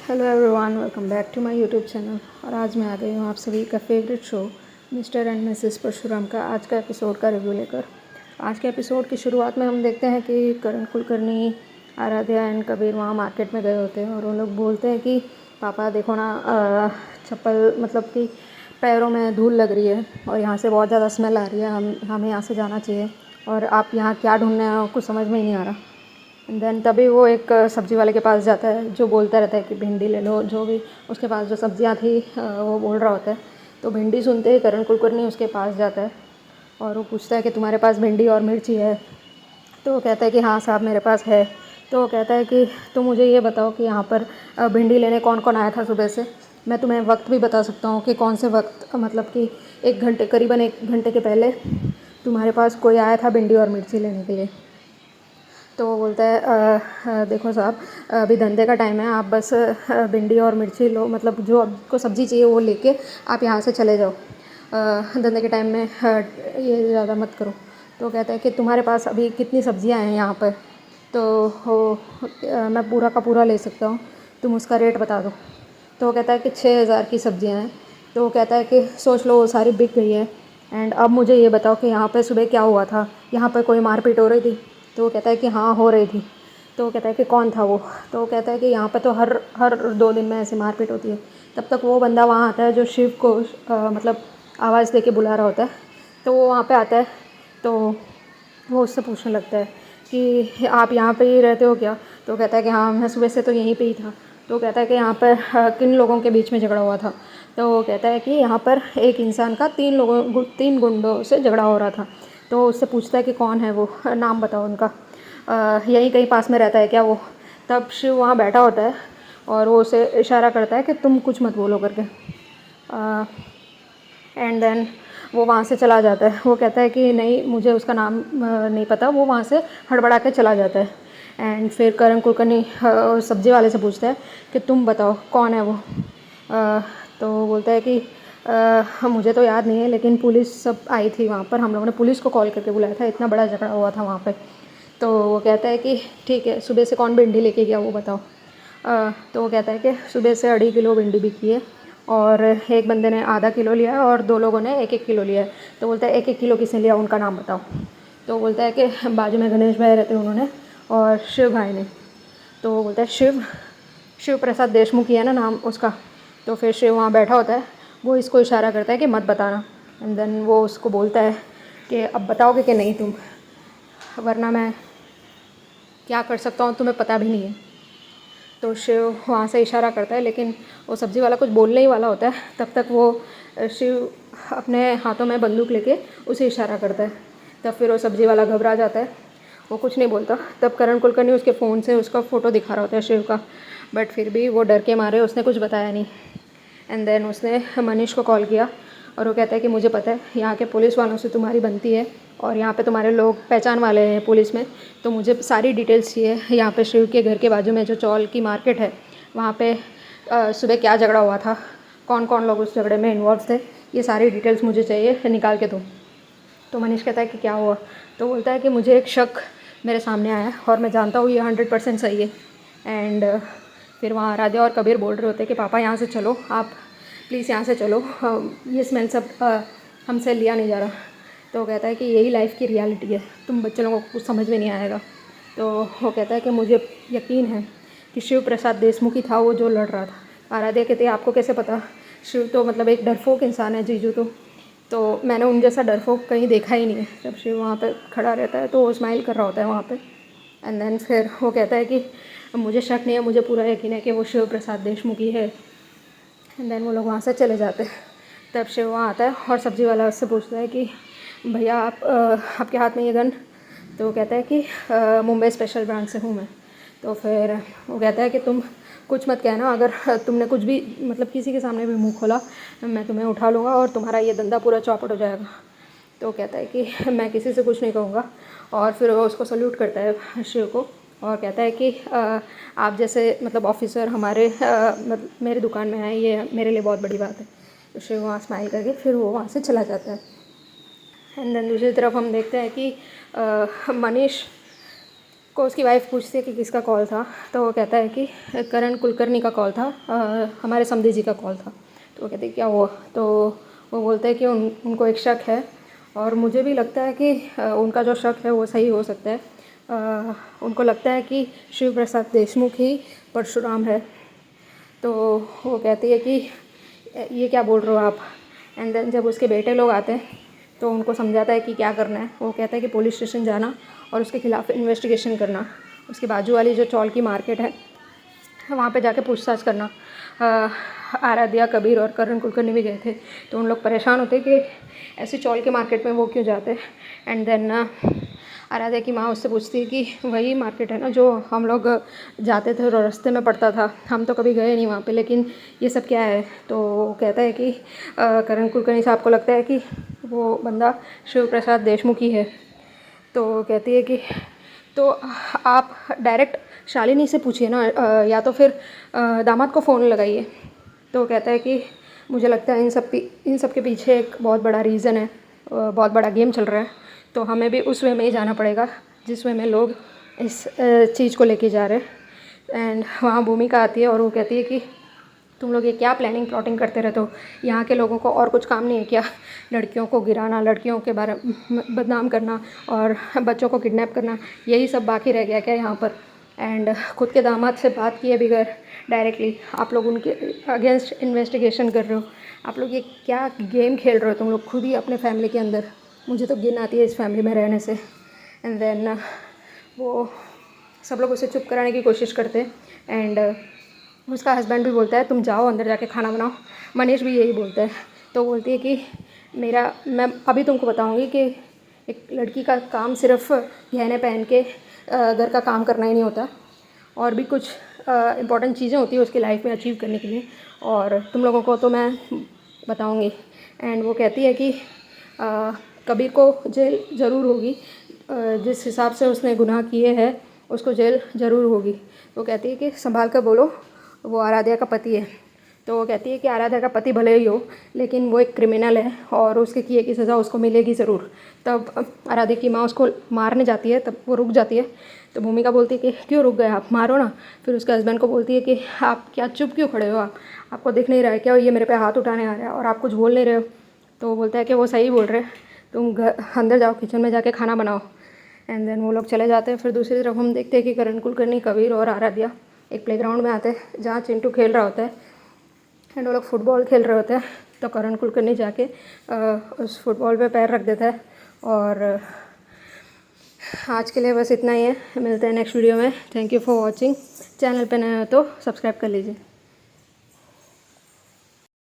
Hello everyone, welcome back to my YouTube channel. और आज मैं आ गई हूँ आप सभी का favourite show Mr and Mrs Parshuram का आज का एपिसोड का रिव्यू लेकर। आज के एपिसोड की शुरुआत में हम देखते हैं कि करण कुलकर्णी, आराध्या एंड कबीर वहाँ मार्केट में गए होते हैं और उन लोग बोलते हैं कि पापा देखो ना, चप्पल मतलब कि पैरों में धूल लग रही है और यहाँ से बहुत ज़्यादा स्मेल आ रही है, हमें यहाँ से जाना चाहिए और आप यहाँ क्या ढूंढने आए हो, कुछ समझ में ही नहीं आ रहा। देन तभी वो एक सब्ज़ी वाले के पास जाता है जो बोलता रहता है कि भिंडी ले लो, जो भी उसके पास जो सब्जियां थी वो बोल रहा होता है। तो भिंडी सुनते ही करण कुलकर्णी उसके पास जाता है और वो पूछता है कि तुम्हारे पास भिंडी और मिर्ची है। तो वो कहता है कि हाँ साहब मेरे पास है। तो वो कहता है कि तुम मुझे ये बताओ कि यहाँ पर भिंडी लेने कौन कौन आया था सुबह से। मैं तुम्हें वक्त भी बता सकता हूँ कि कौन से वक्त, मतलब कि करीबन 1 घंटे के पहले तुम्हारे पास कोई आया था भिंडी और मिर्ची लेने के लिए। तो वो बोलता है देखो साहब, अभी धंधे का टाइम है, आप बस भिंडी और मिर्ची लो, मतलब जो आपको सब्ज़ी चाहिए वो लेके आप यहाँ से चले जाओ। धंधे के टाइम में ये ज़्यादा मत करो। तो कहता है कि तुम्हारे पास अभी कितनी सब्ज़ियाँ हैं यहाँ पर। तो वो मैं पूरा का पूरा ले सकता हूँ, तुम उसका रेट बता दो। तो वो कहता है कि 6,000 की सब्ज़ियाँ हैं। तो वो कहता है कि सोच लो वो सारी बिक गई है। एंड अब मुझे ये बताओ कि यहाँ पे सुबह क्या हुआ था, यहाँ पर कोई मारपीट हो रही थी। तो वो कहता है कि हाँ हो रही थी। तो वो कहता है कि कौन था वो। तो वो कहता है कि यहाँ पर तो हर हर 2 दिन में ऐसी मारपीट होती है। तब तक वो बंदा वहाँ आता है जो शिव को मतलब आवाज़ दे के बुला रहा होता है। तो वो वहाँ पे आता है। तो वो उससे पूछने लगता है कि आप यहाँ पे ही रहते हो क्या। तो कहता है कि हाँ मैं सुबह से तो यहीं पे ही था। तो कहता है कि यहाँ पर किन लोगों के बीच में झगड़ा हुआ था। तो वो कहता है कि यहाँ पर एक इंसान का 3 गुंडों से झगड़ा हो रहा था। तो उससे पूछता है कि कौन है वो, नाम बताओ उनका, यहीं कहीं पास में रहता है क्या वो। तब शिव वहाँ बैठा होता है और वो उसे इशारा करता है कि तुम कुछ मत बोलो करके। एंड देन वो वहाँ से चला जाता है। वो कहता है कि नहीं मुझे उसका नाम नहीं पता। वो वहाँ से हड़बड़ा के चला जाता है। एंड फिर करण कुलकर्णी सब्ज़ी वाले से पूछता है कि तुम बताओ कौन है वो। तो वो बोलता है कि मुझे तो याद नहीं है, लेकिन पुलिस सब आई थी वहाँ पर, हम लोगों ने पुलिस को कॉल करके बुलाया था, इतना बड़ा झगड़ा हुआ था वहाँ पे। तो वो कहता है कि ठीक है, सुबह से कौन भिंडी लेके गया वो बताओ। तो वो कहता है कि सुबह से 2.5 किलो भिंडी बिकी है और एक बंदे ने आधा किलो लिया है और 2 लोगों ने 1-1 किलो लिया है। तो बोलता है 1-1 किलो किसने लिया, उनका नाम बताओ। तो बोलता है कि बाजू में गणेश भाई रहते उन्होंने और शिव भाई ने। तो वो बोलता है शिव प्रसाद देशमुख ही है ना नाम उसका। तो फिर शिव वहाँ बैठा होता है, वो इसको इशारा करता है कि मत बताना। एंड देन वो उसको बोलता है कि अब बताओगे कि नहीं तुम, वरना मैं क्या कर सकता हूँ तुम्हें पता भी नहीं है। तो शिव वहाँ से इशारा करता है, लेकिन वो सब्ज़ी वाला कुछ बोलने ही वाला होता है। तब तक वो शिव अपने हाथों में बंदूक लेके उसे इशारा करता है। तब फिर वो सब्ज़ी वाला घबरा जाता है, वो कुछ नहीं बोलता। तब करण कुलकर्णी उसके फ़ोन से उसका फ़ोटो दिखा रहा होता है शिव का, बट फिर भी वो डर के मारे उसने कुछ बताया नहीं। एंड देन उसने मनीष को कॉल किया और वो कहता है कि मुझे पता है यहाँ के पुलिस वालों से तुम्हारी बनती है और यहाँ पे तुम्हारे लोग पहचान वाले हैं पुलिस में, तो मुझे सारी डिटेल्स चाहिए। यहाँ पे शिव के घर के बाजू में जो चौल की मार्केट है वहाँ पे सुबह क्या झगड़ा हुआ था, कौन कौन लोग उस झगड़े में इन्वॉल्व थे, ये सारी डिटेल्स मुझे चाहिए, निकाल के दो। तो मनीष कहता है कि क्या हुआ। तो बोलता है कि मुझे एक शक मेरे सामने आया और मैं जानता हूँ ये 100% सही है। एंड फिर वहाँ राजा और कबीर बोल रहे होते हैं कि पापा यहाँ से चलो, आप प्लीज़ यहाँ से चलो, ये स्मेल सब हमसे लिया नहीं जा रहा। तो वो कहता है कि यही लाइफ की रियलिटी है, तुम बच्चे लोगों को कुछ समझ में नहीं आएगा। तो वो कहता है कि मुझे यकीन है कि शिव प्रसाद देशमुख ही था वो जो लड़ रहा था। आराध्या कहते हैं आपको कैसे पता, शिव तो मतलब एक डरपोक इंसान है जीजू। तो मैंने उन जैसा डरपोक कहीं देखा ही नहीं है। जब शिव वहाँ पे खड़ा रहता है तो वो स्माइल कर रहा होता है वहाँ पे। एंड देन फिर वो कहता है कि मुझे शक नहीं है, मुझे पूरा यकीन है कि वो शिव प्रसाद देशमुख ही है। एंड देन वो लोग वहाँ से चले जाते हैं। तब शिव वहाँ आता है और सब्ज़ी वाला उससे पूछता है कि भैया आप आपके हाथ में ये गन। तो वो कहता है कि मुंबई स्पेशल ब्रांच से हूँ मैं। तो फिर वो कहता है कि तुम कुछ मत कहना, अगर तुमने कुछ भी मतलब किसी के सामने भी मुंह खोला मैं तुम्हें उठा लूँगा और तुम्हारा ये धंधा पूरा चौपट हो जाएगा। तो वो कहता है कि मैं किसी से कुछ नहीं कहूँगा। और फिर वो उसको सल्यूट करता है शिव को और कहता है कि आप जैसे मतलब ऑफिसर हमारे मेरे दुकान में आए, ये मेरे लिए बहुत बड़ी बात है। तो शिव वहाँ स्माइल करके फिर वो वहाँ से चला जाता है। एंड देन दूसरी तरफ हम देखते हैं कि मनीष को उसकी वाइफ पूछती है कि किसका कॉल था, तो वो कहता है कि करण कुलकर्णी का कॉल था, हमारे समधी जी का कॉल था। तो वो कहते हैं क्या हुआ, तो वो बोलते हैं कि उनको एक शक है, और मुझे भी लगता है कि उनका जो शक है वो सही हो सकता है। उनको लगता है कि शिव प्रसाद देशमुख ही परशुराम है। तो वो कहती है कि ये क्या बोल रहे हो आप। एंड देन जब उसके बेटे लोग आते हैं तो उनको समझाता है कि क्या करना है। वो कहता है कि पुलिस स्टेशन जाना और उसके खिलाफ़ इन्वेस्टिगेशन करना। उसके बाजू वाली जो चौल की मार्केट है वहाँ पे जाके पूछताछ करना। आराध्या, कबीर और करण कुलकर्णी भी गए थे, तो उन लोग परेशान होते कि ऐसी चौल के मार्केट में वो क्यों जाते। एंड देन आराध्या की माँ उससे पूछती है कि वही मार्केट है ना जो हम लोग जाते थे और रास्ते में पड़ता था, हम तो कभी गए नहीं वहाँ पे, लेकिन ये सब क्या है। तो वो कहता है कि करण कुलकर्णी साहब को लगता है कि वो बंदा शिव प्रसाद देशमुख ही है। तो कहती है कि तो आप डायरेक्ट शालिनी से पूछिए ना, या तो फिर दामाद को फ़ोन लगाइए। तो कहता है कि मुझे लगता है इन सब के पीछे एक बहुत बड़ा रीज़न है, बहुत बड़ा गेम चल रहा है, तो हमें भी उस वे में ही जाना पड़ेगा जिस वे में लोग इस चीज़ को लेके जा रहे हैं। एंड वहाँ भूमिका आती है और वो कहती है कि तुम लोग ये क्या प्लानिंग प्लॉटिंग करते रहते हो, यहाँ के लोगों को और कुछ काम नहीं है क्या? लड़कियों को गिराना, लड़कियों के बारे में बदनाम करना और बच्चों को किडनैप करना, यही सब बाकी रह गया क्या यहाँ पर? एंड खुद के दामाद से बात किए बगैर डायरेक्टली आप लोग उनके अगेंस्ट इन्वेस्टिगेशन कर रहे हो। आप लोग ये क्या गेम खेल रहे हो तुम लोग खुद ही अपने फैमिली के अंदर? मुझे तो घिन आती है इस फैमिली में रहने से। एंड देन वो सब लोग उसे चुप कराने की कोशिश करते हैं। एंड उसका हस्बैंड भी बोलता है तुम जाओ अंदर जाके खाना बनाओ। मनीष भी यही बोलता है। तो बोलती है कि मैं अभी तुमको बताऊंगी कि एक लड़की का काम सिर्फ गहने पहन के घर का काम करना ही नहीं होता, और भी कुछ इम्पॉर्टेंट चीज़ें होती है उसकी लाइफ में अचीव करने के लिए, और तुम लोगों को तो मैं बताऊंगी। एंड वो कहती है कि कबीर को जेल ज़रूर होगी, जिस हिसाब से उसने गुनाह किए हैं उसको जेल ज़रूर होगी। वो कहती है कि संभाल कर बोलो, वो आराध्या का पति है। तो वो कहती है कि आराध्या का पति भले ही हो, लेकिन वो एक क्रिमिनल है और उसके किए की सज़ा उसको मिलेगी ज़रूर। तब आराध्या की माँ उसको मारने जाती है, तब वो रुक जाती है। तो भूमिका बोलती है कि क्यों रुक गए आप, मारो ना। फिर उसके हस्बैंड को बोलती है कि आप क्या चुप क्यों खड़े हो, आपको दिख नहीं रहा है क्या ये मेरे पे हाथ उठाने आ रहा है और आप कुछ बोल नहीं रहे हो? तो वो बोलता है कि वो सही बोल रहे हैं, तुम अंदर जाओ, किचन में जाके खाना बनाओ। एंड देन वो लोग चले जाते हैं। फिर दूसरी तरफ हम देखते हैं कि करण कुलकर्णी, कबीर और आराध्या एक प्लेग्राउंड में आते हैं जहाँ चिंटू खेल रहा होता है। एंड वो लोग फुटबॉल खेल रहे होते हैं। तो करण कुलकर्णी जाके उस फुटबॉल पे पैर रख देता है। और आज के लिए बस इतना ही है, मिलते हैं नेक्स्ट वीडियो में। Thank you for watching. Channel पे नए हो तो सब्सक्राइब कर लीजिए।